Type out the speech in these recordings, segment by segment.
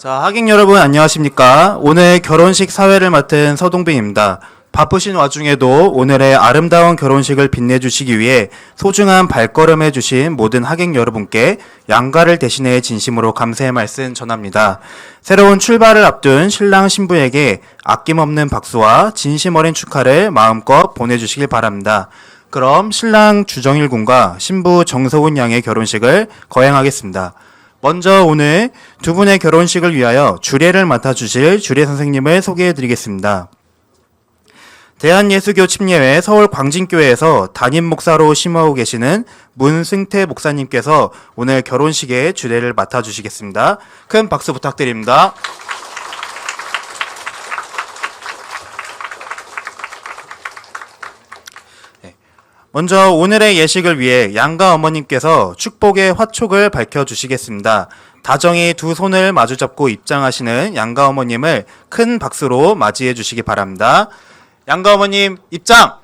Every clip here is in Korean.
자, 하객 여러분 안녕하십니까? 오늘 결혼식 사회를 맡은 서동빈입니다. 바쁘신 와중에도 오늘의 아름다운 결혼식을 빛내주시기 위해 소중한 발걸음 해주신 모든 하객 여러분께 양가를 대신해 진심으로 감사의 말씀 전합니다. 새로운 출발을 앞둔 신랑 신부에게 아낌없는 박수와 진심 어린 축하를 마음껏 보내주시길 바랍니다. 그럼 신랑 주정일 군과 신부 정서훈 양의 결혼식을 거행하겠습니다. 먼저 오늘 두 분의 결혼식을 위하여 주례를 맡아주실 주례 선생님을 소개해드리겠습니다. 대한예수교 침례회 서울 광진교회에서 담임 목사로 심호하고 계시는 문승태 목사님께서 오늘 결혼식의 주례를 맡아주시겠습니다. 큰 박수 부탁드립니다. 먼저 오늘의 예식을 위해 양가 어머님께서 축복의 화촉을 밝혀주시겠습니다. 다정히 두 손을 마주잡고 입장하시는 양가 어머님을 큰 박수로 맞이해 주시기 바랍니다. 양가 어머님 입장!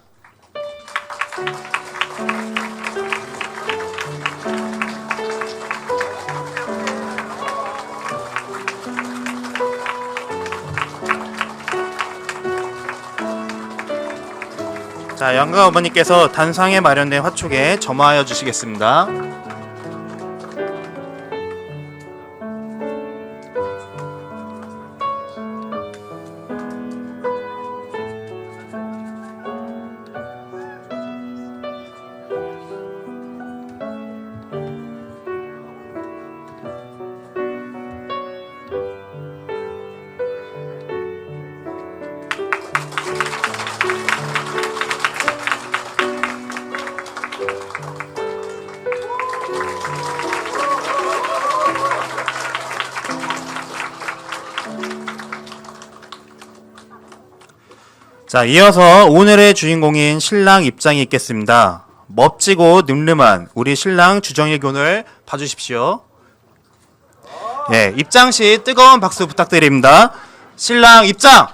자, 양가 어머니께서 단상에 마련된 화촉에 점화하여 주시겠습니다. 자, 이어서 오늘의 주인공인 신랑 입장이 있겠습니다. 멋지고 늠름한 우리 신랑 주정일 군을 봐주십시오. 예, 입장 시 뜨거운 박수 부탁드립니다. 신랑 입장!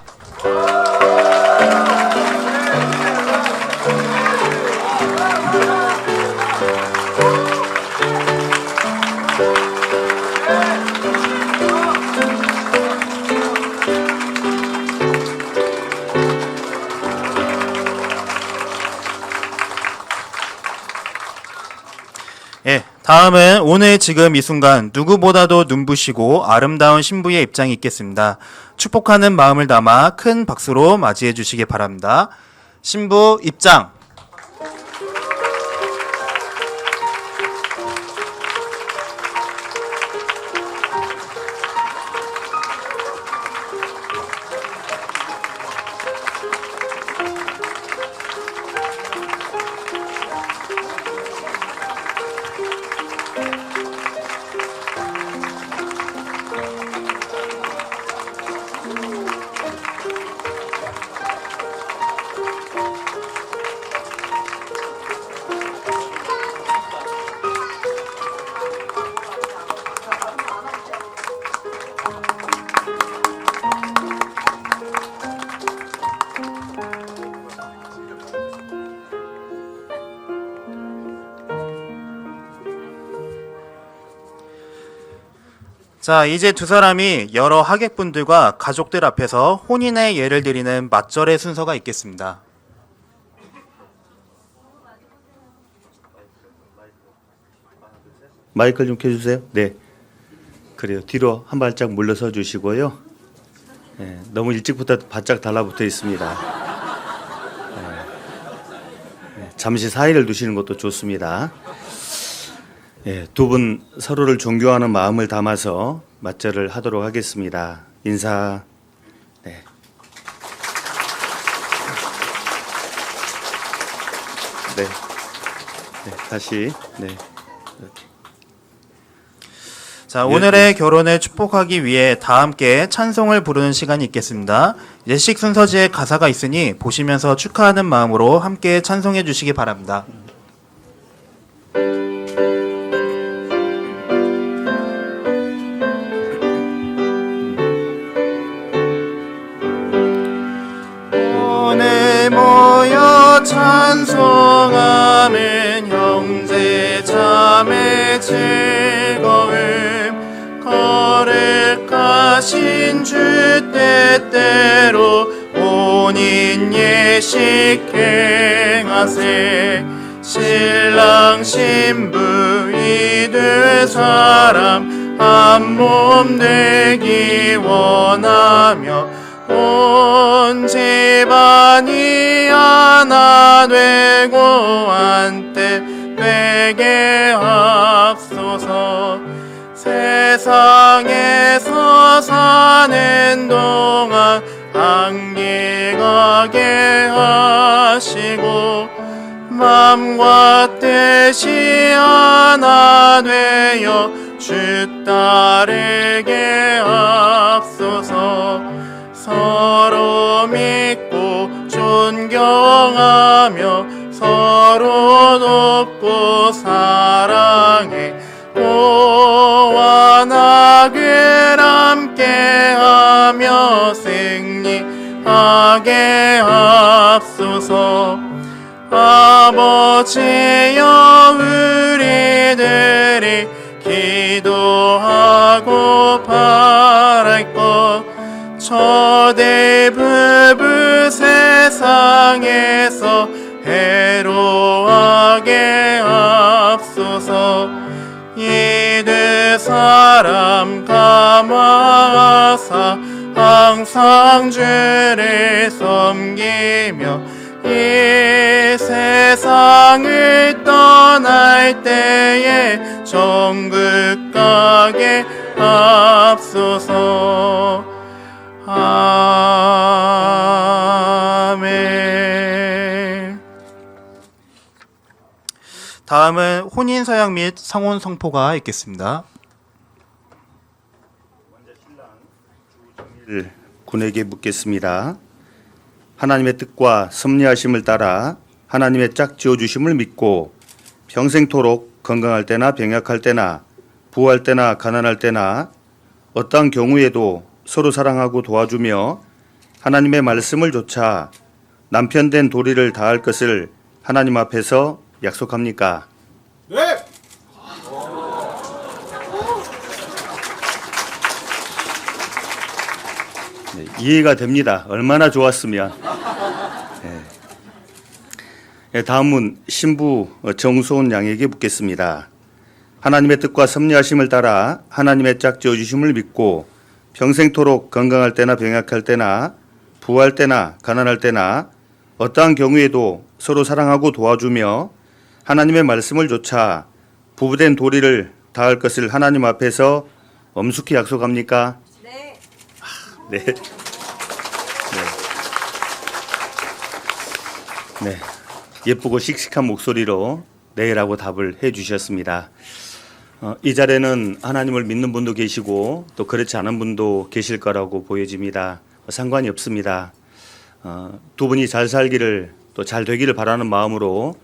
예, 다음은 오늘 지금 이 순간 누구보다도 눈부시고 아름다운 신부의 입장이 있겠습니다. 축복하는 마음을 담아 큰 박수로 맞이해 주시기 바랍니다. 신부 입장! 자, 이제 두 사람이 여러 하객분들과 가족들 앞에서 혼인의 예를 드리는 맞절의 순서가 있겠습니다. 마이크를 좀 켜주세요. 네, 그래요. 뒤로 한 발짝 물러서 주시고요. 네, 너무 일찍부터 바짝 달라붙어 있습니다. 네, 잠시 사이를 두시는 것도 좋습니다. 네, 두 분 서로를 존경하는 마음을 담아서 맞절을 하도록 하겠습니다. 인사. 네. 네. 네, 다시. 네. 이렇게. 자, 오늘의 결혼을 축복하기 위해 다 함께 찬송을 부르는 시간이 있겠습니다. 예식 순서지에 가사가 있으니 보시면서 축하하는 마음으로 함께 찬송해 주시기 바랍니다. 오늘 모여 찬송하면 형제 자매 즐거움 거룩하신 의식행하세. 신랑 신부 이두 사람 한 몸 되기 원하며 온 집안이 하나 되고 한때 되게 하소서. 세상에서 사는 동안 안기가게 하시고 맘과 뜻이 하나 되어 주 따르게 하소서. 서로 믿고 존경하며 서로 돕고 사랑해 오와 낙을 함께하며 승리하게 하소서. 아버지여 우리들이 기도하고 바랄 것 저대 부부 세상에서 해로하게 하소서. 이두 사람 감화하사 항상 주를 섬기며 이 세상을 떠날 때에 천국 가게 하소서. 아멘. 다음은 혼인 서약 및 성혼 성포가 있겠습니다. 군에게 묻겠습니다. 하나님의 뜻과 섭리하심을 따라 하나님의 짝지어 주심을 믿고 평생토록 건강할 때나 병약할 때나 부할 때나 가난할 때나 어떠한 경우에도 서로 사랑하고 도와주며 하나님의 말씀을 조차 남편 된 도리를 다할 것을 하나님 앞에서 약속합니까? 네. 네, 이해가 됩니다. 얼마나 좋았으면. 네, 다음은 신부 정소은 양에게 묻겠습니다. 하나님의 뜻과 섭리하심을 따라 하나님의 짝지어 주심을 믿고 평생토록 건강할 때나 병약할 때나 부할 때나 가난할 때나 어떠한 경우에도 서로 사랑하고 도와주며 하나님의 말씀을 조차 부부된 도리를 다할 것을 하나님 앞에서 엄숙히 약속합니까? 네. 네. 네. 예쁘고 씩씩한 목소리로 네라고 답을 해 주셨습니다. 이 자리에는 하나님을 믿는 분도 계시고 또 그렇지 않은 분도 계실 거라고 보여집니다. 상관이 없습니다. 두 분이 잘 살기를 또 잘 되기를 바라는 마음으로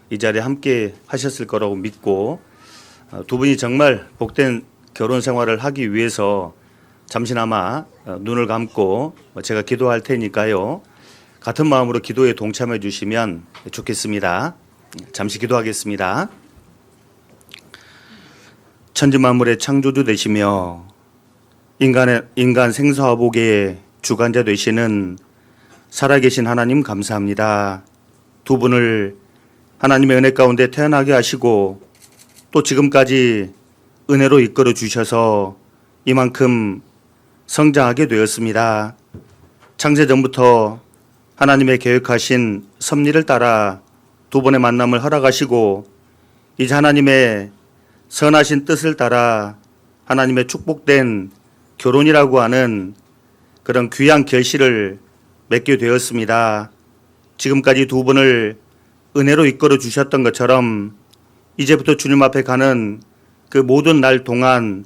이 자리에 함께 하셨을 거라고 믿고 두 분이 정말 복된 결혼 생활을 하기 위해서 잠시나마 눈을 감고 제가 기도할 테니까요. 같은 마음으로 기도에 동참해 주시면 좋겠습니다. 잠시 기도하겠습니다. 천지만물의 창조주 되시며 인간 생사화복의 주관자 되시는 살아계신 하나님 감사합니다. 두 분을 하나님의 은혜 가운데 태어나게 하시고 또 지금까지 은혜로 이끌어 주셔서 이만큼 성장하게 되었습니다. 창세전부터 하나님의 계획하신 섭리를 따라 두 번의 만남을 허락하시고 이제 하나님의 선하신 뜻을 따라 하나님의 축복된 결혼이라고 하는 그런 귀한 결실을 맺게 되었습니다. 지금까지 두 분을 은혜로 이끌어 주셨던 것처럼 이제부터 주님 앞에 가는 그 모든 날 동안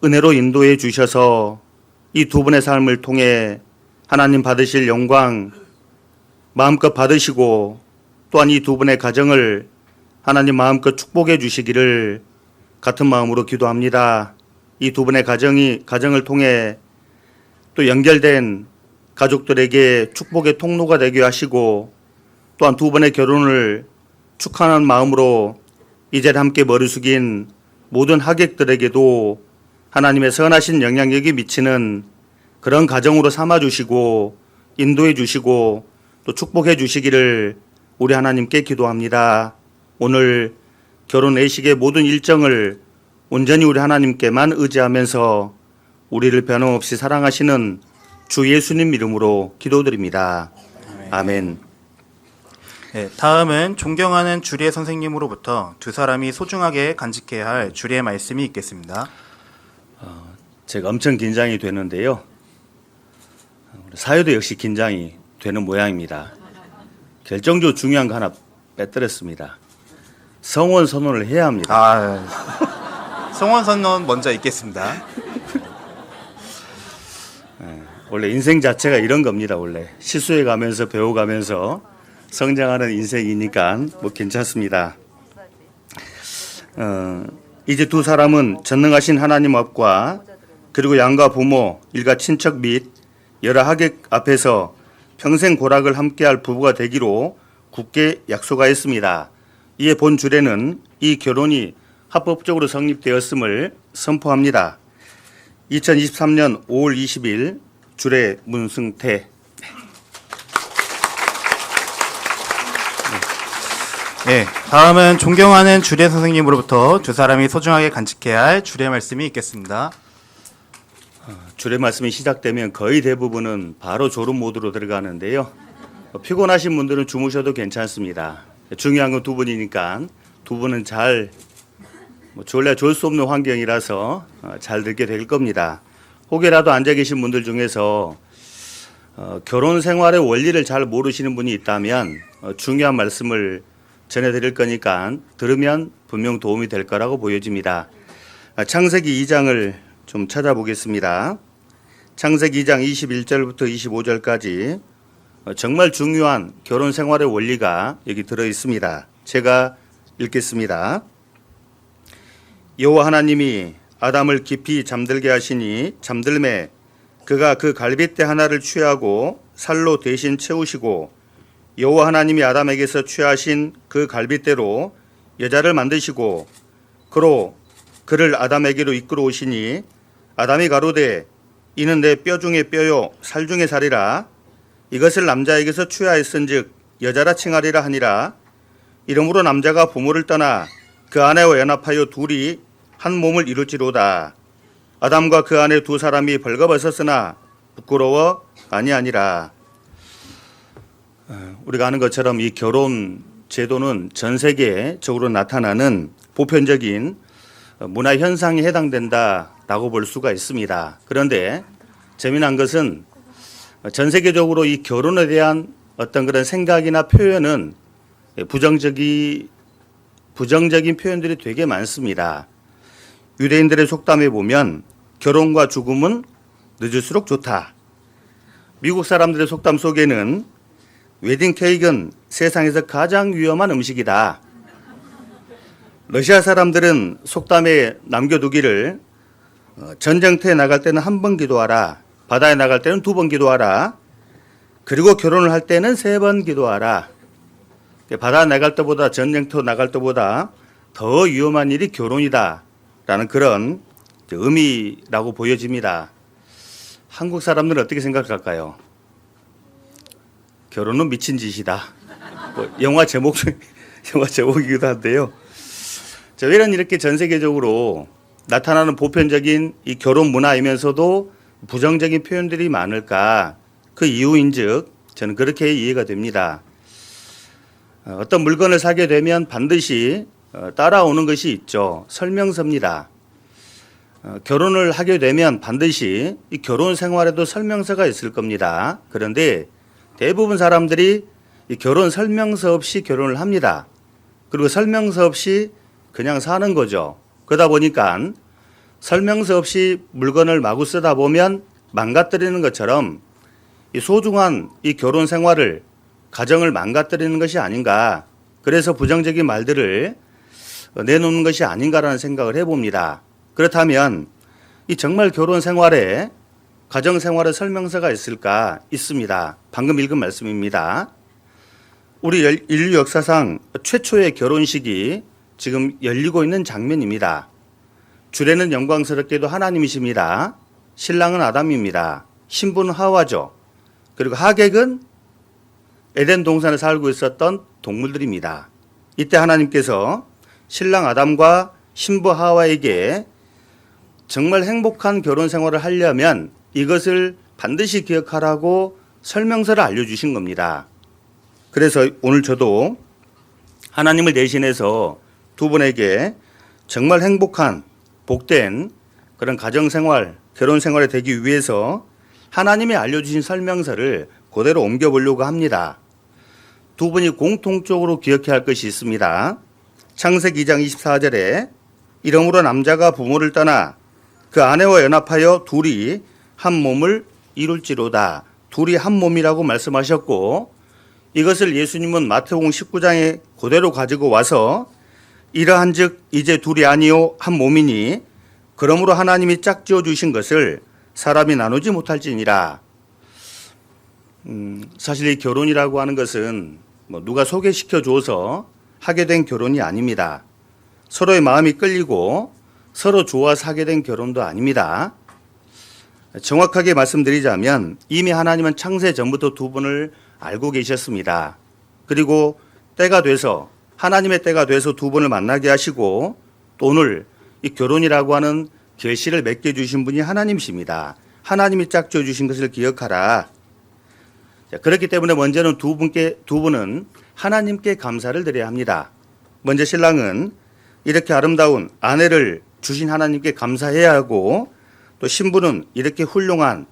은혜로 인도해 주셔서 이 두 분의 삶을 통해 하나님 받으실 영광 마음껏 받으시고 또한 이 두 분의 가정을 하나님 마음껏 축복해 주시기를 같은 마음으로 기도합니다. 이 두 분의 가정을 통해 또 연결된 가족들에게 축복의 통로가 되게 하시고 또한 두 번의 결혼을 축하하는 마음으로 이 자리에 함께 머리 숙인 모든 하객들에게도 하나님의 선하신 영향력이 미치는 그런 가정으로 삼아주시고 인도해 주시고 또 축복해 주시기를 우리 하나님께 기도합니다. 오늘 결혼 예식의 모든 일정을 온전히 우리 하나님께만 의지하면서 우리를 변함없이 사랑하시는 주 예수님 이름으로 기도드립니다. 아멘. 네, 다음은 존경하는 주리의 선생님으로부터 두 사람이 소중하게 간직해야 할 주리의 말씀이 있겠습니다. 제가 엄청 긴장이 되는데요. 사회도 역시 긴장이 되는 모양입니다. 결정적으로 중요한 거 하나 빼뜨렸습니다. 성원 선언을 해야 합니다. 성원 선언 먼저 있겠습니다. 원래 인생 자체가 이런 겁니다. 원래 실수해 가면서 배워가면서 성장하는 인생이니까 뭐 괜찮습니다. 이제 두 사람은 전능하신 하나님 앞과 그리고 양가 부모, 일가 친척 및 여러 하객 앞에서 평생 고락을 함께할 부부가 되기로 굳게 약속하였습니다. 이에 본 주례는 이 결혼이 합법적으로 성립되었음을 선포합니다. 2023년 5월 20일 주례 문승태. 네, 다음은 존경하는 주례 선생님으로부터 두 사람이 소중하게 간직해야 할 주례 말씀이 있겠습니다. 주례 말씀이 시작되면 거의 대부분은 바로 졸음 모드로 들어가는데요. 피곤하신 분들은 주무셔도 괜찮습니다. 중요한 건 두 분이니까 두 분은 잘 졸래 졸 수 없는 환경이라서 잘 듣게 될 겁니다. 혹여라도 앉아 계신 분들 중에서 결혼 생활의 원리를 잘 모르시는 분이 있다면 중요한 말씀을 전해드릴 거니까 들으면 분명 도움이 될 거라고 보여집니다. 창세기 2장을 좀 찾아보겠습니다. 창세기 2장 21절부터 25절까지 정말 중요한 결혼 생활의 원리가 여기 들어 있습니다. 제가 읽겠습니다. 여호와 하나님이 아담을 깊이 잠들게 하시니 잠들매 그가 그 갈빗대 하나를 취하고 살로 대신 채우시고 여호와 하나님이 아담에게서 취하신 그 갈빗대로 여자를 만드시고 그로 그를 아담에게로 이끌어 오시니 아담이 가로되 이는 내 뼈 중에 뼈요 살 중에 살이라 이것을 남자에게서 취하였은즉 여자라 칭하리라 하니라. 이러므로 남자가 부모를 떠나 그 아내와 연합하여 둘이 한 몸을 이룰지로다. 아담과 그 아내 두 사람이 벌거벗었으나 부끄러워 아니하니라. 우리가 아는 것처럼 이 결혼 제도는 전 세계적으로 나타나는 보편적인 문화 현상에 해당된다라고 볼 수가 있습니다. 그런데 재미난 것은 전 세계적으로 이 결혼에 대한 어떤 그런 생각이나 표현은 부정적인 표현들이 되게 많습니다. 유대인들의 속담에 보면 결혼과 죽음은 늦을수록 좋다. 미국 사람들의 속담 속에는 웨딩 케이크는 세상에서 가장 위험한 음식이다. 러시아 사람들은 속담에 남겨두기를 전쟁터에 나갈 때는 한 번 기도하라. 바다에 나갈 때는 2번 기도하라. 그리고 결혼을 할 때는 3번 기도하라. 바다 나갈 때보다 전쟁터 나갈 때보다 더 위험한 일이 결혼이다. 라는 그런 의미라고 보여집니다. 한국 사람들은 어떻게 생각할까요? 결혼은 미친 짓이다. 영화 제목이기도 한데요. 왜 이렇게 전 세계적으로 나타나는 보편적인 이 결혼 문화이면서도 부정적인 표현들이 많을까? 그 이유인즉 저는 그렇게 이해가 됩니다. 어떤 물건을 사게 되면 반드시 따라오는 것이 있죠. 설명서입니다. 결혼을 하게 되면 반드시 이 결혼 생활에도 설명서가 있을 겁니다. 그런데 대부분 사람들이 이 결혼 설명서 없이 결혼을 합니다. 그리고 설명서 없이 그냥 사는 거죠. 그러다 보니까 설명서 없이 물건을 마구 쓰다 보면 망가뜨리는 것처럼 이 소중한 이 결혼 생활을 가정을 망가뜨리는 것이 아닌가. 그래서 부정적인 말들을 내놓는 것이 아닌가라는 생각을 해봅니다. 그렇다면 이 정말 결혼 생활에 가정 생활의 설명서가 있을까? 있습니다. 방금 읽은 말씀입니다. 우리 인류 역사상 최초의 결혼식이 지금 열리고 있는 장면입니다. 주례는 영광스럽게도 하나님이십니다. 신랑은 아담입니다. 신부는 하와죠. 그리고 하객은 에덴 동산에 살고 있었던 동물들입니다. 이때 하나님께서 신랑 아담과 신부 하와에게 정말 행복한 결혼 생활을 하려면 이것을 반드시 기억하라고 설명서를 알려주신 겁니다. 그래서 오늘 저도 하나님을 대신해서 두 분에게 정말 행복한 복된 그런 가정생활, 결혼생활이 되기 위해서 하나님이 알려주신 설명서를 그대로 옮겨보려고 합니다. 두 분이 공통적으로 기억해야 할 것이 있습니다. 창세기 2장 24절에 이러므로 남자가 부모를 떠나 그 아내와 연합하여 둘이 한 몸을 이룰지로다. 둘이 한 몸이라고 말씀하셨고 이것을 예수님은 마태복음 19장에 그대로 가지고 와서 이러한즉 이제 둘이 아니요 한 몸이니 그러므로 하나님이 짝지어 주신 것을 사람이 나누지 못할지니라. 사실 이 결혼이라고 하는 것은 누가 소개시켜 줘서 하게 된 결혼이 아닙니다. 서로의 마음이 끌리고 서로 좋아서 하게 된 결혼도 아닙니다. 정확하게 말씀드리자면 이미 하나님은 창세 전부터 두 분을 알고 계셨습니다. 그리고 때가 돼서 하나님의 때가 돼서 두 분을 만나게 하시고 또 오늘 이 결혼이라고 하는 결실을 맺게 주신 분이 하나님이십니다. 하나님이 짝지어 주신 것을 기억하라. 그렇기 때문에 먼저는 두 분은 하나님께 감사를 드려야 합니다. 먼저 신랑은 이렇게 아름다운 아내를 주신 하나님께 감사해야 하고 또 신부는 이렇게 훌륭한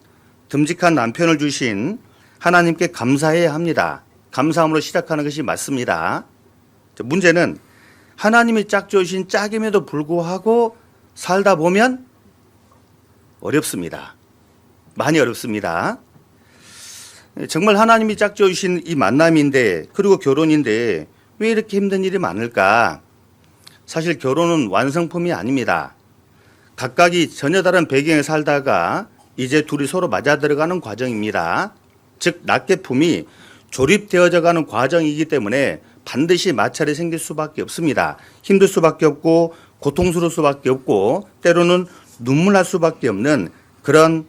듬직한 남편을 주신 하나님께 감사해야 합니다. 감사함으로 시작하는 것이 맞습니다. 문제는 하나님이 짝지어 주신 짝임에도 불구하고 살다 보면 어렵습니다. 많이 어렵습니다. 정말 하나님이 짝지어 주신 이 만남인데 그리고 결혼인데 왜 이렇게 힘든 일이 많을까? 사실 결혼은 완성품이 아닙니다. 각각이 전혀 다른 배경에 살다가 이제 둘이 서로 맞아 들어가는 과정입니다. 즉 낱개품이 조립되어져 가는 과정이기 때문에 반드시 마찰이 생길 수밖에 없습니다. 힘들 수밖에 없고 고통스러울 수밖에 없고 때로는 눈물 날 수밖에 없는 그런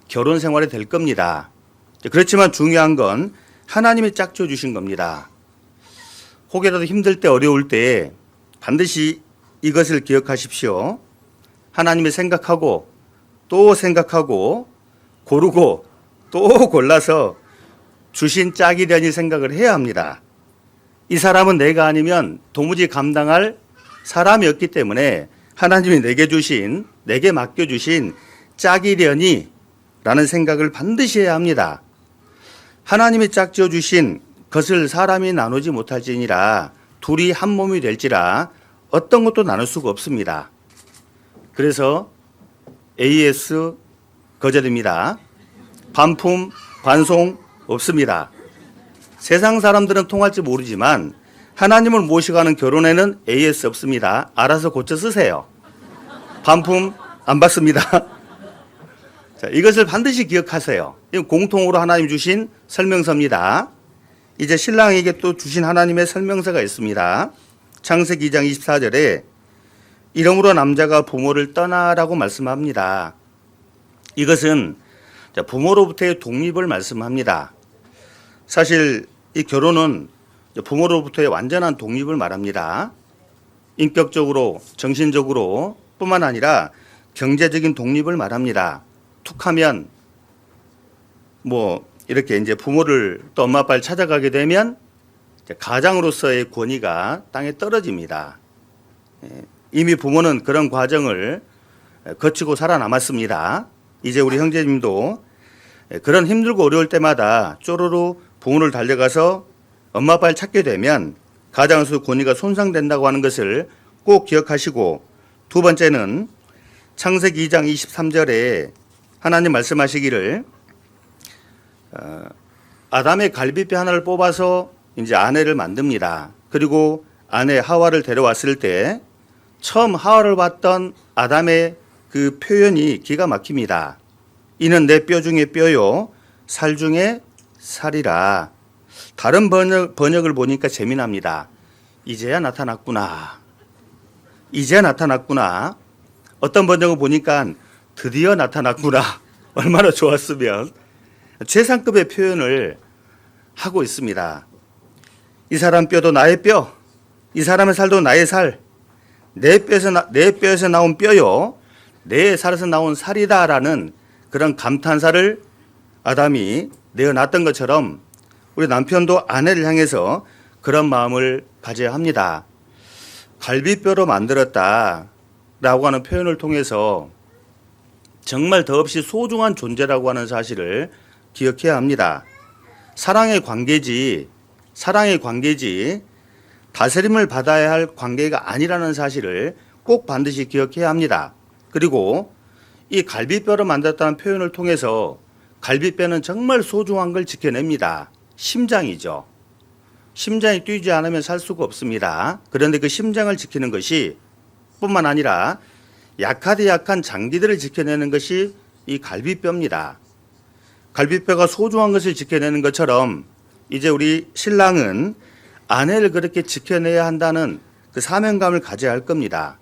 결혼 생활이 될 겁니다. 그렇지만 중요한 건 하나님이 짝지어 주신 겁니다. 혹여라도 힘들 때 어려울 때 반드시 이것을 기억하십시오. 하나님이 생각하고 또 생각하고 고르고 또 골라서 주신 짝이려니 생각을 해야 합니다. 이 사람은 내가 아니면 도무지 감당할 사람이 없기 때문에 하나님이 내게 맡겨주신 짝이려니 라는 생각을 반드시 해야 합니다. 하나님이 짝지어 주신 것을 사람이 나누지 못할지니라 둘이 한 몸이 될지라 어떤 것도 나눌 수가 없습니다. 그래서 AS 거절입니다. 반품, 반송 없습니다. 세상 사람들은 통할지 모르지만 하나님을 모시고하는 결혼에는 AS 없습니다. 알아서 고쳐 쓰세요. 반품 안 받습니다. 자, 이것을 반드시 기억하세요. 이건 공통으로 하나님 주신 설명서입니다. 이제 신랑에게 또 주신 하나님의 설명서가 있습니다. 창세기 2장 24절에 이러므로 남자가 부모를 떠나라고 말씀합니다. 이것은 부모로부터의 독립을 말씀합니다. 사실 이 결혼은 부모로부터의 완전한 독립을 말합니다. 인격적으로, 정신적으로 뿐만 아니라 경제적인 독립을 말합니다. 툭하면 이렇게 이제 부모를 또 엄마 아빠를 찾아가게 되면 가장으로서의 권위가 땅에 떨어집니다. 이미 부모는 그런 과정을 거치고 살아남았습니다. 이제 우리 형제님도 그런 힘들고 어려울 때마다 쪼르르 부모를 달려가서 엄마 아빠를 찾게 되면 가장으로서 권위가 손상된다고 하는 것을 꼭 기억하시고, 두 번째는 창세기 2장 23절에 하나님 말씀하시기를 아담의 갈비뼈 하나를 뽑아서 이제 아내를 만듭니다. 그리고 아내 하와를 데려왔을 때 처음 하와를 봤던 아담의 그 표현이 기가 막힙니다. 이는 내 뼈 중에 뼈요 살 중에 살이라. 다른 번역을 보니까 재미납니다. 이제야 나타났구나. 이제야 나타났구나. 어떤 번역을 보니까 드디어 나타났구나. 얼마나 좋았으면. 최상급의 표현을 하고 있습니다. 이 사람 뼈도 나의 뼈, 이 사람의 살도 나의 살, 내 뼈에서 나온 뼈요, 내 살에서 나온 살이다라는 그런 감탄사를 아담이 내어놨던 것처럼 우리 남편도 아내를 향해서 그런 마음을 가져야 합니다. 갈비뼈로 만들었다라고 하는 표현을 통해서 정말 더없이 소중한 존재라고 하는 사실을 기억해야 합니다. 사랑의 관계지 다스림을 받아야 할 관계가 아니라는 사실을 꼭 반드시 기억해야 합니다. 그리고 이 갈비뼈로 만들었다는 표현을 통해서 갈비뼈는 정말 소중한 걸 지켜냅니다. 심장이죠. 심장이 뛰지 않으면 살 수가 없습니다. 그런데 그 심장을 지키는 것이 뿐만 아니라 약하디 약한 장기들을 지켜내는 것이 이 갈비뼈입니다. 갈비뼈가 소중한 것을 지켜내는 것처럼 이제 우리 신랑은 아내를 그렇게 지켜내야 한다는 그 사명감을 가져야 할 겁니다.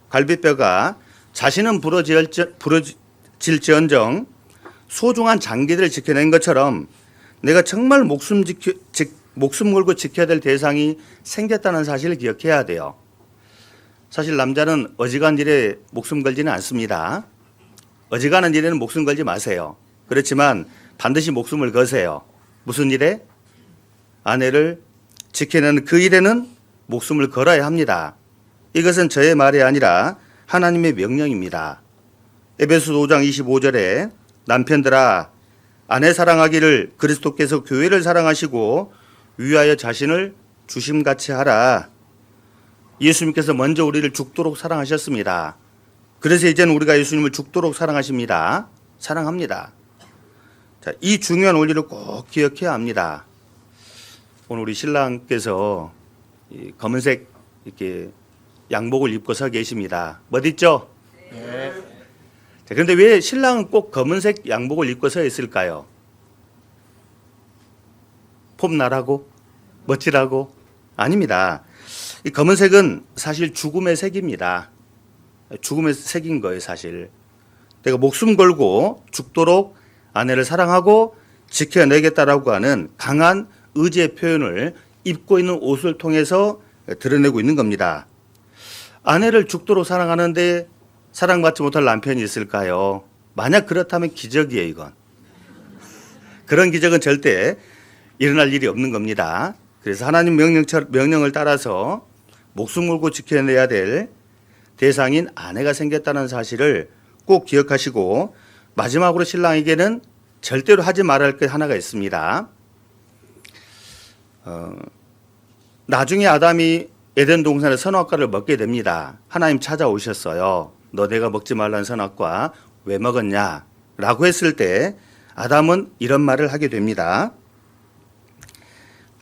갈비뼈가 자신은 부러질지언정 소중한 장기들을 지켜낸 것처럼 내가 정말 목숨 걸고 지켜야 될 대상이 생겼다는 사실을 기억해야 돼요. 사실 남자는 어지간한 일에 목숨 걸지는 않습니다. 어지간한 일에는 목숨 걸지 마세요. 그렇지만 반드시 목숨을 거세요. 무슨 일에? 아내를 지켜내는 그 일에는 목숨을 걸어야 합니다. 이것은 저의 말이 아니라 하나님의 명령입니다. 에베소 5장 25절에 남편들아 아내 사랑하기를 그리스도께서 교회를 사랑하시고 위하여 자신을 주심같이 하라. 예수님께서 먼저 우리를 죽도록 사랑하셨습니다. 그래서 이제는 우리가 예수님을 죽도록 사랑하십니다. 사랑합니다. 자, 이 중요한 원리를 꼭 기억해야 합니다. 오늘 우리 신랑께서 이 검은색 이렇게 양복을 입고 서 계십니다. 멋있죠? 네. 자, 그런데 왜 신랑은 꼭 검은색 양복을 입고 서 있을까요? 폼나라고? 멋지라고? 아닙니다. 이 검은색은 사실 죽음의 색입니다. 죽음의 색인 거예요, 사실. 내가 목숨 걸고 죽도록 아내를 사랑하고 지켜내겠다라고 하는 강한 의지의 표현을 입고 있는 옷을 통해서 드러내고 있는 겁니다. 아내를 죽도록 사랑하는데 사랑받지 못할 남편이 있을까요? 만약 그렇다면 기적이에요, 이건. 그런 기적은 절대 일어날 일이 없는 겁니다. 그래서 하나님 명령을 따라서 목숨 걸고 지켜내야 될 대상인 아내가 생겼다는 사실을 꼭 기억하시고 마지막으로 신랑에게는 절대로 하지 말아야 할 게 하나가 있습니다. 나중에 아담이 에덴 동산의 선악과를 먹게 됩니다. 하나님 찾아오셨어요. 너 내가 먹지 말라는 선악과 왜 먹었냐? 라고 했을 때 아담은 이런 말을 하게 됩니다.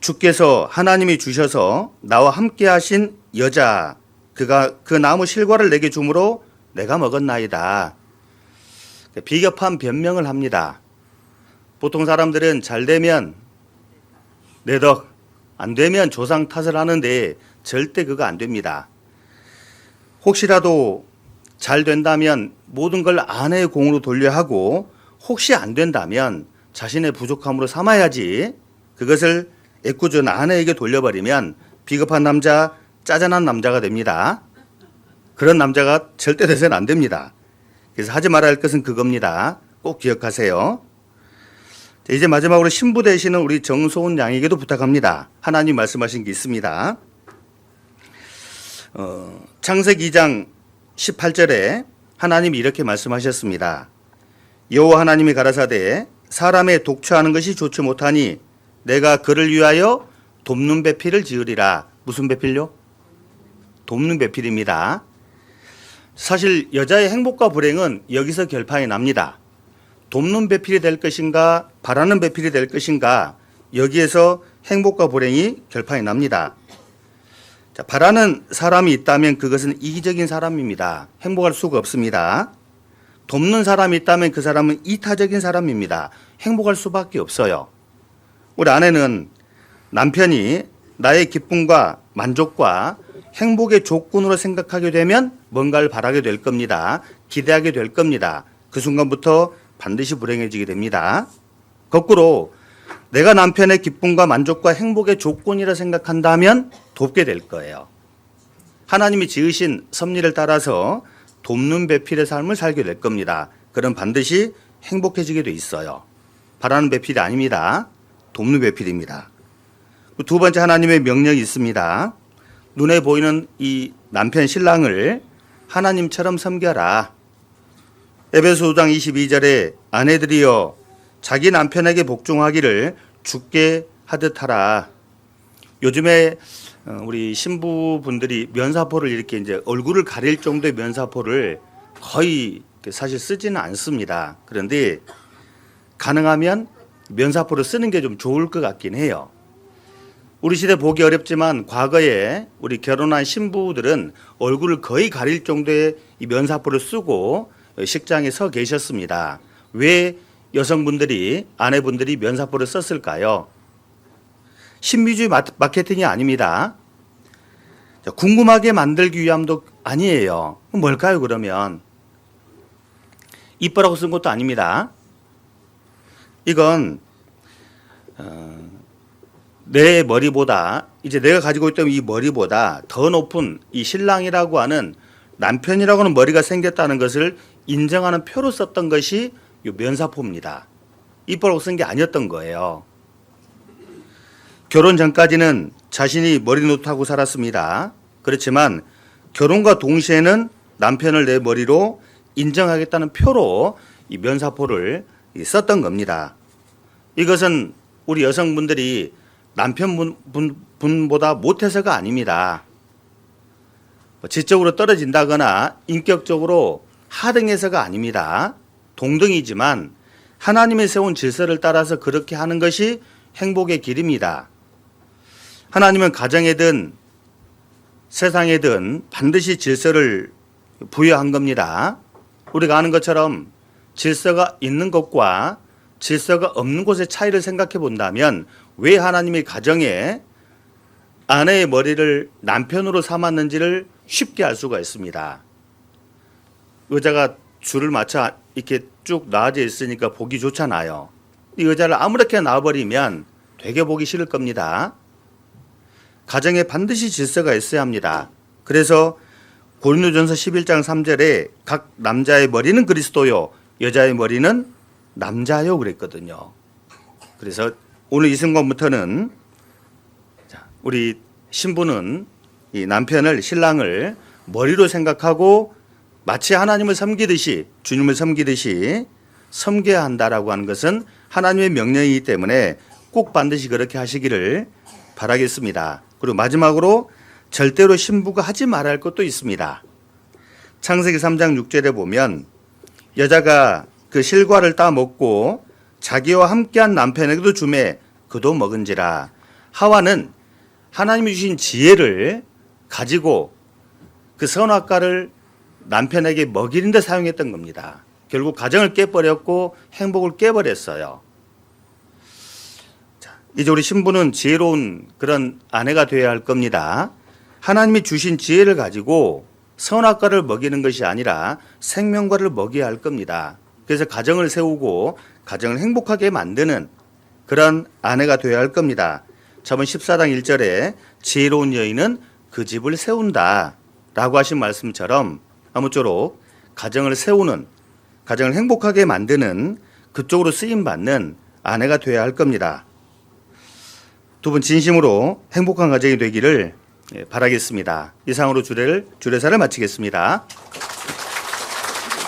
주께서 하나님이 주셔서 나와 함께 하신 여자 그가 그 나무 실과를 내게 주므로 내가 먹었나이다. 비겁한 변명을 합니다. 보통 사람들은 잘 되면 내 덕, 안 되면 조상 탓을 하는데 절대 그거 안 됩니다. 혹시라도 잘 된다면 모든 걸 아내의 공으로 돌려야 하고 혹시 안 된다면 자신의 부족함으로 삼아야지 그것을 애꿎은 아내에게 돌려버리면 비겁한 남자, 짜잔한 남자가 됩니다. 그런 남자가 절대 돼서는 안 됩니다. 그래서 하지 말아야 할 것은 그겁니다. 꼭 기억하세요. 이제 마지막으로 신부 되시는 우리 정소은 양에게도 부탁합니다. 하나님 말씀하신 게 있습니다. 창세기 2장 18절에 하나님이 이렇게 말씀하셨습니다. 여호와 하나님이 가라사대 사람의 독처하는 것이 좋지 못하니 내가 그를 위하여 돕는 배필을 지으리라. 무슨 배필요? 돕는 배필입니다. 사실 여자의 행복과 불행은 여기서 결판이 납니다. 돕는 배필이 될 것인가 바라는 배필이 될 것인가 여기에서 행복과 불행이 결판이 납니다. 자, 바라는 사람이 있다면 그것은 이기적인 사람입니다. 행복할 수가 없습니다. 돕는 사람이 있다면 그 사람은 이타적인 사람입니다. 행복할 수밖에 없어요. 우리 아내는 남편이 나의 기쁨과 만족과 행복의 조건으로 생각하게 되면 뭔가를 바라게 될 겁니다. 기대하게 될 겁니다. 그 순간부터 반드시 불행해지게 됩니다. 거꾸로 내가 남편의 기쁨과 만족과 행복의 조건이라 생각한다면 돕게 될 거예요. 하나님이 지으신 섭리를 따라서 돕는 배필의 삶을 살게 될 겁니다. 그럼 반드시 행복해지게 돼 있어요. 바라는 배필이 아닙니다. 돕는 배필입니다. 두 번째 하나님의 명령이 있습니다. 눈에 보이는 이 남편 신랑을 하나님처럼 섬겨라. 에베소 5장 22절에 아내들이여 자기 남편에게 복종하기를 주께 하듯 하라. 요즘에 우리 신부분들이 면사포를 이렇게 이제 얼굴을 가릴 정도의 면사포를 거의 사실 쓰지는 않습니다. 그런데 가능하면 면사포를 쓰는 게 좀 좋을 것 같긴 해요. 우리 시대 보기 어렵지만 과거에 우리 결혼한 신부들은 얼굴을 거의 가릴 정도의 이 면사포를 쓰고 식장에 서 계셨습니다. 왜 여성분들이 아내분들이 면사포를 썼을까요? 신비주의 마케팅이 아닙니다. 궁금하게 만들기 위함도 아니에요. 뭘까요 그러면? 이뻐라고 쓴 것도 아닙니다. 이건 내 머리보다 이제 내가 가지고 있던 이 머리보다 더 높은 이 신랑이라고 하는 남편이라고 하는 머리가 생겼다는 것을 인정하는 표로 썼던 것이 이 면사포입니다. 이뻐라고 쓴 게 아니었던 거예요. 결혼 전까지는 자신이 머리 놓다고 살았습니다. 그렇지만 결혼과 동시에는 남편을 내 머리로 인정하겠다는 표로 이 면사포를 썼던 겁니다. 이것은 우리 여성분들이 남편분보다 못해서가 아닙니다. 지적으로 떨어진다거나 인격적으로 하등해서가 아닙니다. 동등이지만 하나님이 세운 질서를 따라서 그렇게 하는 것이 행복의 길입니다. 하나님은 가정에든 세상에든 반드시 질서를 부여한 겁니다. 우리가 아는 것처럼 질서가 있는 것과 질서가 없는 곳의 차이를 생각해 본다면 왜 하나님이 가정에 아내의 머리를 남편으로 삼았는지를 쉽게 알 수가 있습니다. 의자가 줄을 맞춰 이렇게 쭉 나와져 있으니까 보기 좋잖아요. 이 의자를 아무렇게 놔버리면 되게 보기 싫을 겁니다. 가정에 반드시 질서가 있어야 합니다. 그래서 고린도전서 11장 3절에 각 남자의 머리는 그리스도요 여자의 머리는 남자요 그랬거든요. 그래서 오늘 이 순간부터는 우리 신부는 이 남편을 신랑을 머리로 생각하고 마치 하나님을 섬기듯이 주님을 섬기듯이 섬겨야 한다라고 하는 것은 하나님의 명령이기 때문에 꼭 반드시 그렇게 하시기를 바라겠습니다. 그리고 마지막으로 절대로 신부가 하지 말아야 할 것도 있습니다. 창세기 3장 6절에 보면 여자가 그 실과를 따먹고 자기와 함께한 남편에게도 주매 그도 먹은지라. 하와는 하나님이 주신 지혜를 가지고 그 선악과를 남편에게 먹이는 데 사용했던 겁니다. 결국 가정을 깨버렸고 행복을 깨버렸어요. 이제 우리 신부는 지혜로운 그런 아내가 되어야 할 겁니다. 하나님이 주신 지혜를 가지고 선악과를 먹이는 것이 아니라 생명과를 먹여야 할 겁니다. 그래서 가정을 세우고 가정을 행복하게 만드는 그런 아내가 되어야 할 겁니다. 잠언 14장 1절에 지혜로운 여인은 그 집을 세운다 라고 하신 말씀처럼 아무쪼록 가정을 세우는 가정을 행복하게 만드는 그쪽으로 쓰임받는 아내가 되어야 할 겁니다. 두 분 진심으로 행복한 가정이 되기를 바라겠습니다. 이상으로 주례사를 마치겠습니다.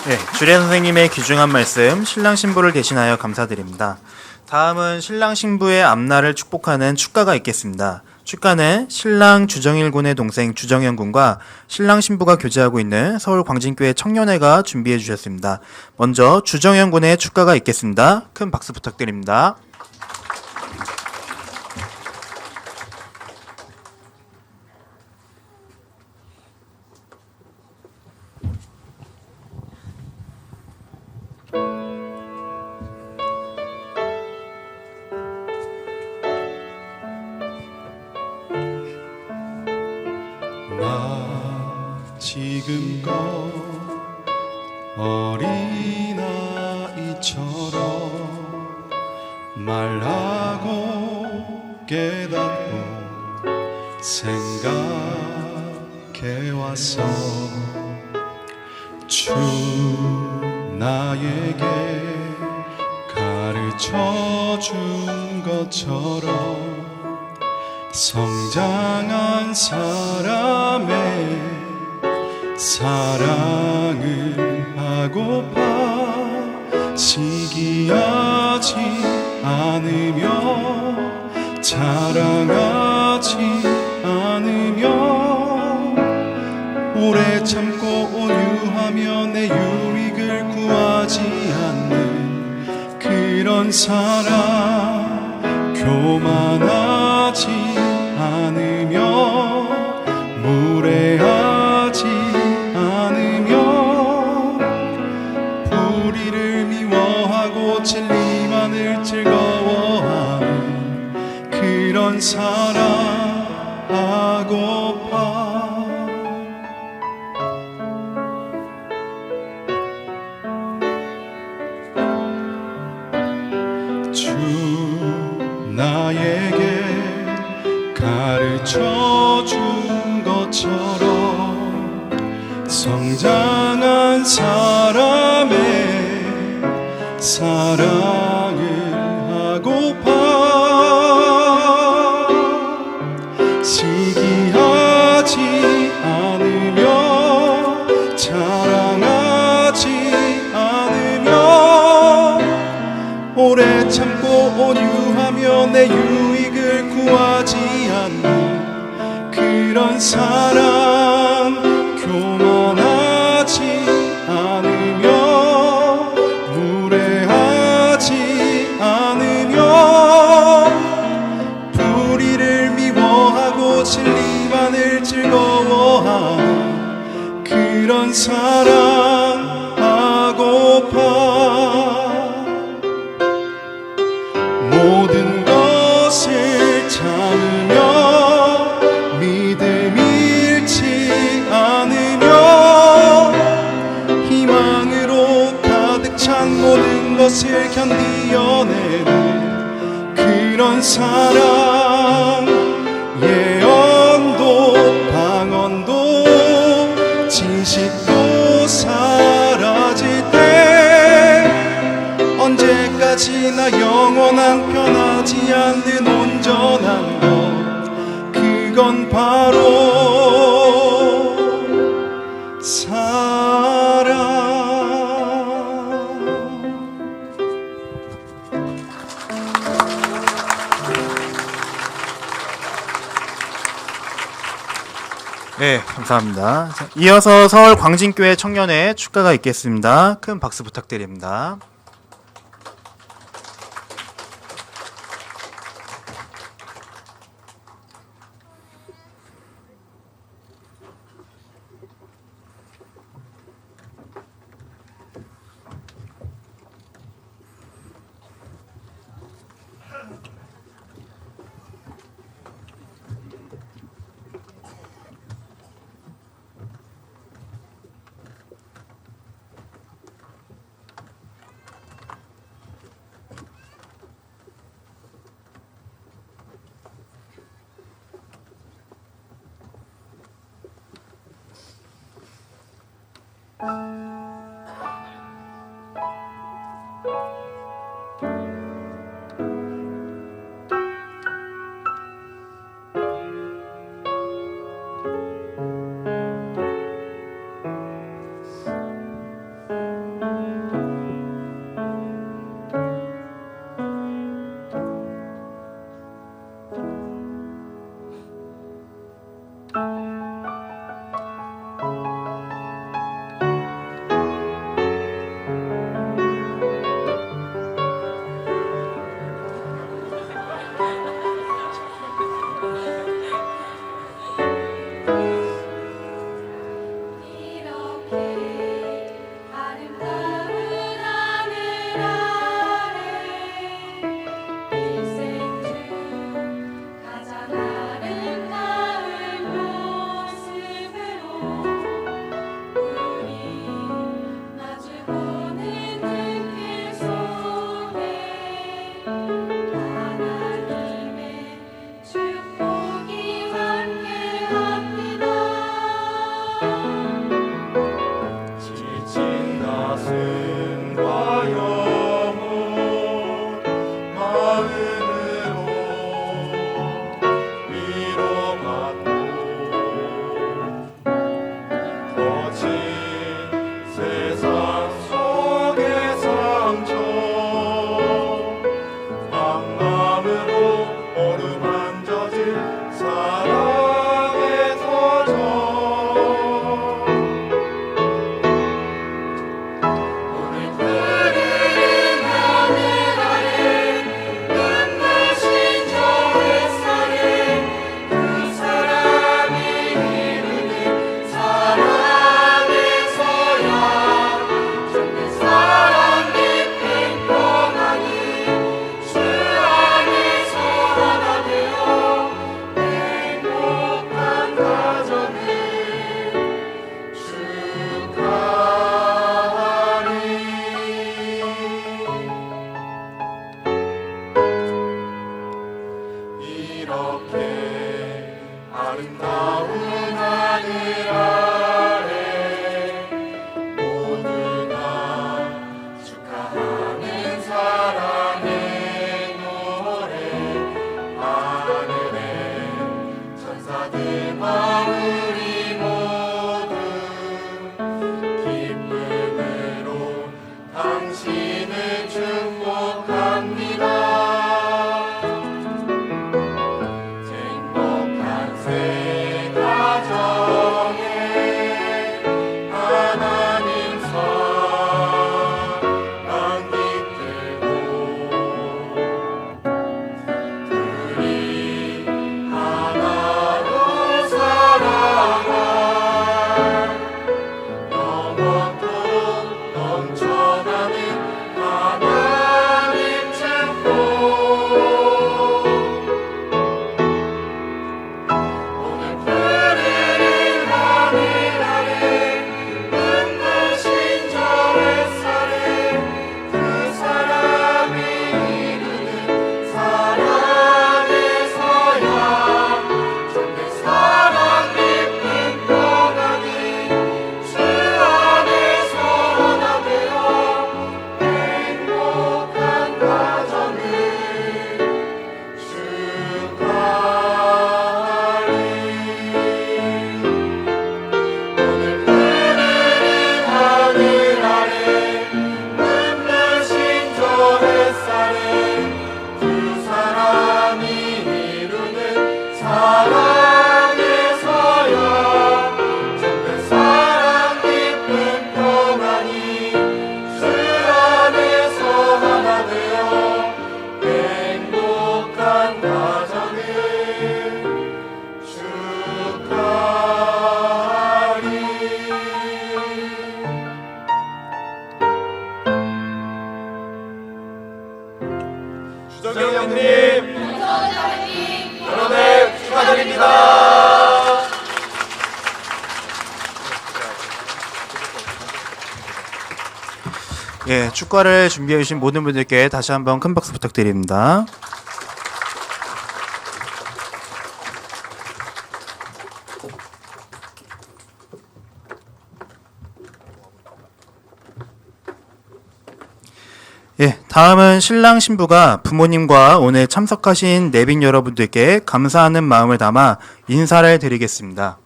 네, 주례 선생님의 귀중한 말씀 신랑 신부를 대신하여 감사드립니다. 다음은 신랑 신부의 앞날을 축복하는 축가가 있겠습니다. 축가는 신랑 주정일 군의 동생 주정현 군과 신랑 신부가 교제하고 있는 서울 광진교회 청년회가 준비해 주셨습니다. 먼저 주정현 군의 축가가 있겠습니다. 큰 박수 부탁드립니다. 지금껏 어린아이처럼 말하고 깨닫고 생각해왔어. 주 나에게 가르쳐준 것처럼 성장한 사람의 사랑을 하고파 시기하지 않으며 자랑하지 않으며 오래 참고 온유하며 내 유익을 구하지 않는 그런 사랑, 교만하지 않으며 무례하지 않으며 불의를 미워하고 진리만을 즐거워하는 그런 사랑하고파. 주 나에게 가르쳐준 것처럼 성장한 사람의 사랑을 하고파 시기하지 않으며 자랑하지 않으며 오래 참고 온유하며 내 유익을 구하지 않는 그런 사랑, 교만하지 않으며 무례하지 않으며 불의를 미워하고 진리만을 즐거워하는 그런 사랑하고파. 모든 것을 참으며 믿음 잃지 않으며 희망으로 가득 찬 모든 것을 견디어내는 그런 사랑, 예언도 방언도 진실도 사라질 때 언제까지나 영원한 변하지 않는 온전한 것, 그건 바로 사랑. 네, 감사합니다. 자, 이어서 서울 광진교회 청년회 축가가 있겠습니다. 큰 박수 부탁드립니다. 예, 축가를 준비해 주신 모든 분들께 다시 한번 큰 박수 부탁드립니다. 예, 다음은 신랑 신부가 부모님과 오늘 참석하신 내빈 여러분들께 감사하는 마음을 담아 인사를 드리겠습니다.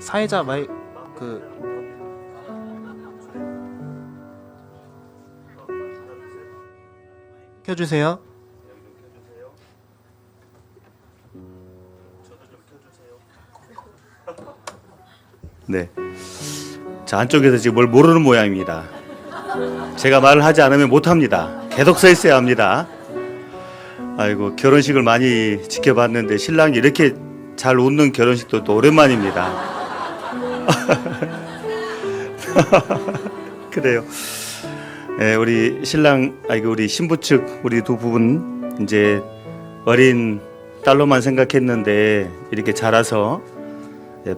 사회자 켜주세요. 네. 자, 안쪽에서 지금 뭘 모르는 모양입니다. 제가 말을 하지 않으면 못합니다. 계속 서 있어야 합니다. 아이고, 결혼식을 많이 지켜봤는데 신랑이 이렇게 잘 웃는 결혼식도 또 오랜만입니다. 그래요. 네, 우리 신랑, 우리 신부 측 우리 두 부분 이제 어린 딸로만 생각했는데 이렇게 자라서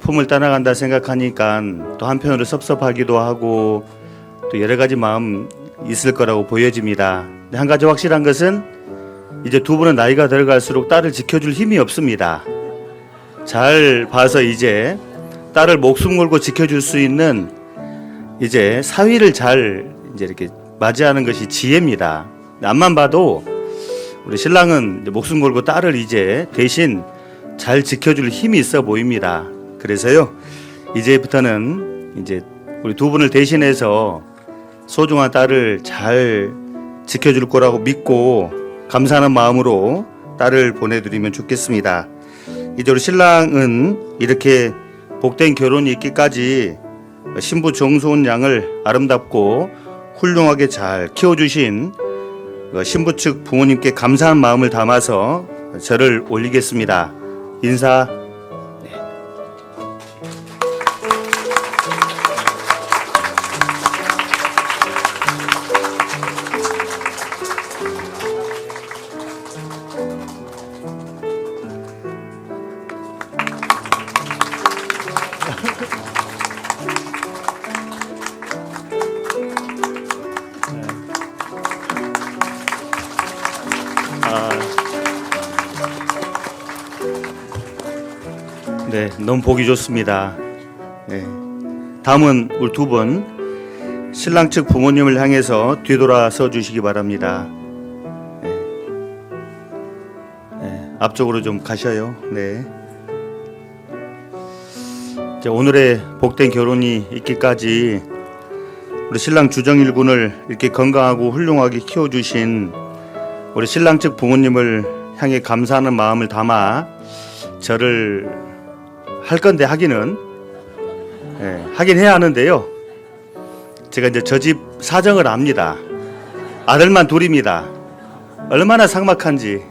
품을 떠나간다 생각하니까 또 한편으로 섭섭하기도 하고 또 여러 가지 마음 있을 거라고 보여집니다. 근데 한 가지 확실한 것은 이제 두 분은 나이가 들어갈수록 딸을 지켜줄 힘이 없습니다. 잘 봐서 이제 딸을 목숨 걸고 지켜줄 수 있는 이제 사위를 잘 이제 이렇게 맞이하는 것이 지혜입니다. 앞만 봐도 우리 신랑은 이제 목숨 걸고 딸을 이제 대신 잘 지켜줄 힘이 있어 보입니다. 그래서요, 이제부터는 이제 우리 두 분을 대신해서 소중한 딸을 잘 지켜줄 거라고 믿고 감사하는 마음으로 딸을 보내드리면 좋겠습니다. 이제 우리 신랑은 이렇게 복된 결혼이 있기까지 신부 정소은 양을 아름답고 훌륭하게 잘 키워주신 신부 측 부모님께 감사한 마음을 담아서 절을 올리겠습니다. 인사. 네, 너무 보기 좋습니다. 네. 다음은 우리 두 분 신랑 측 부모님을 향해서 뒤돌아서 주시기 바랍니다. 네. 네, 앞쪽으로 좀 가셔요. 네. 자, 오늘의 복된 결혼이 있기까지 우리 신랑 주정일 군을 이렇게 건강하고 훌륭하게 키워주신 우리 신랑 측 부모님을 향해 감사하는 마음을 담아 절을 할 건데 하긴 해야 하는데요. 제가 이제 저 집 사정을 압니다. 아들만 둘입니다. 얼마나 삭막한지.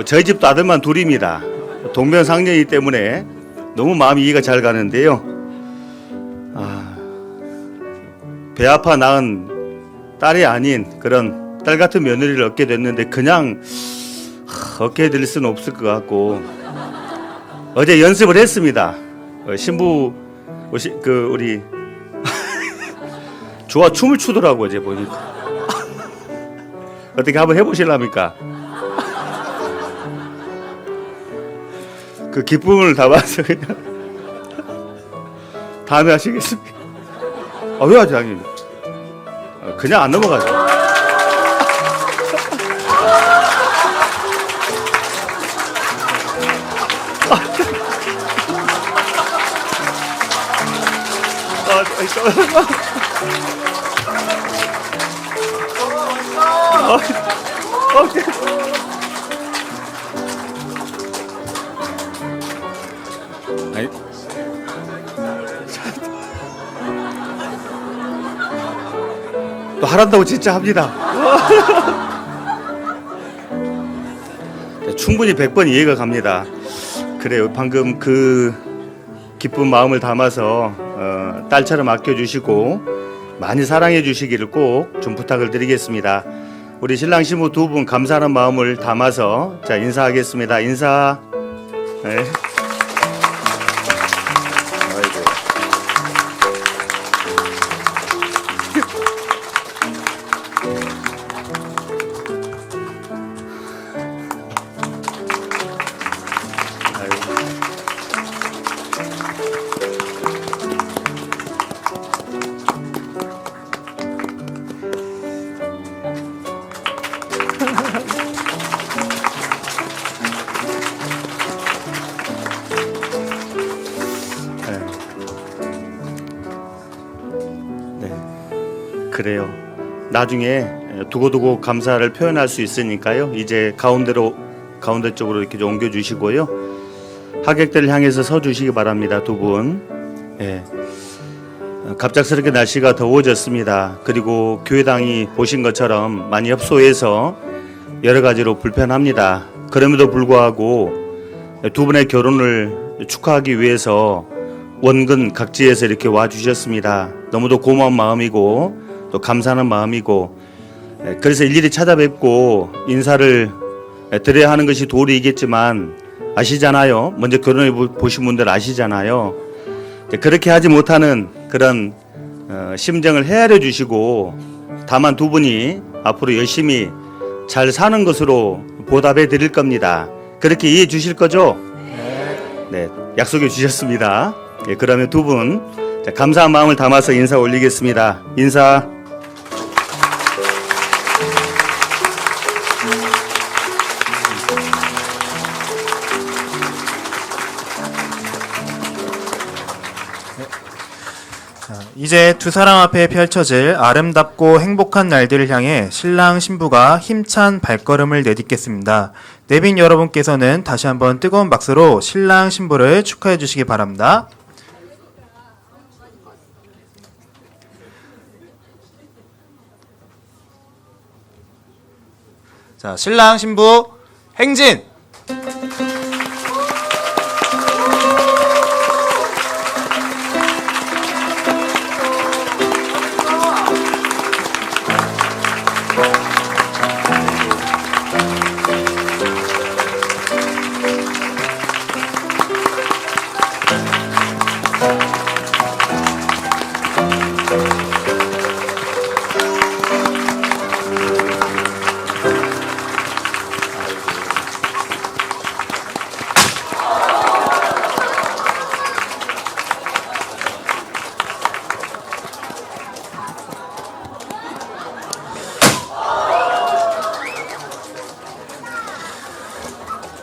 저희 집도 아들만 둘입니다. 동명상녀이기 때문에 너무 마음이 이해가 잘 가는데요. 배 아파 낳은 딸이 아닌 그런 딸 같은 며느리를 얻게 됐는데 그냥 얻게 될 수는 없을 것 같고 어제 연습을 했습니다. 신부 우리 좋아 춤을 추더라고 어제 보니까. 어떻게 한번 해보실랍니까? 그 기쁨을 담아서 그냥 다음에 하시겠습니까? 왜 하지 장님? 그냥 안 넘어가죠. 또 하란다고 진짜 합니다. 충분히 100번 이해가 갑니다. 그래요. 방금 그 기쁜 마음을 담아서 딸처럼 아껴주시고 많이 사랑해 주시기를 꼭 좀 부탁을 드리겠습니다. 우리 신랑 신부 두 분 감사하는 마음을 담아서 자 인사하겠습니다. 인사. 네. 아이고. 아이고. 네. 그래요. 나중에 두고두고 감사를 표현할 수 있으니까요. 이제 가운데 쪽으로 이렇게 좀 옮겨 주시고요. 하객들을 향해서 서 주시기 바랍니다. 두 분. 예. 갑작스럽게 날씨가 더워졌습니다. 그리고 교회당이 보신 것처럼 많이 협소해서 여러 가지로 불편합니다. 그럼에도 불구하고 두 분의 결혼을 축하하기 위해서 원근 각지에서 이렇게 와 주셨습니다. 너무도 고마운 마음이고 또 감사하는 마음이고 그래서 일일이 찾아뵙고 인사를 드려야 하는 것이 도리이겠지만 아시잖아요. 먼저 결혼해 보신 분들 아시잖아요. 그렇게 하지 못하는 그런 심정을 헤아려 주시고 다만 두 분이 앞으로 열심히 잘 사는 것으로 보답해 드릴 겁니다. 그렇게 이해해 주실 거죠? 네, 약속해 주셨습니다. 예, 그러면 두 분 감사한 마음을 담아서 인사 올리겠습니다. 인사. 이제 두 사람 앞에 펼쳐질 아름답고 행복한 날들을 향해 신랑 신부가 힘찬 발걸음을 내딛겠습니다. 내빈 여러분께서는 다시 한번 뜨거운 박수로 신랑 신부를 축하해 주시기 바랍니다. 자, 신랑 신부 행진!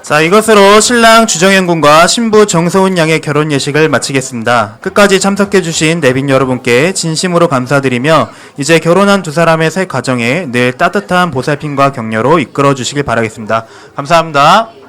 자, 이것으로 신랑 주정현 군과 신부 정서훈 양의 결혼 예식을 마치겠습니다. 끝까지 참석해주신 내빈 여러분께 진심으로 감사드리며 이제 결혼한 두 사람의 새 가정에 늘 따뜻한 보살핌과 격려로 이끌어 주시길 바라겠습니다. 감사합니다.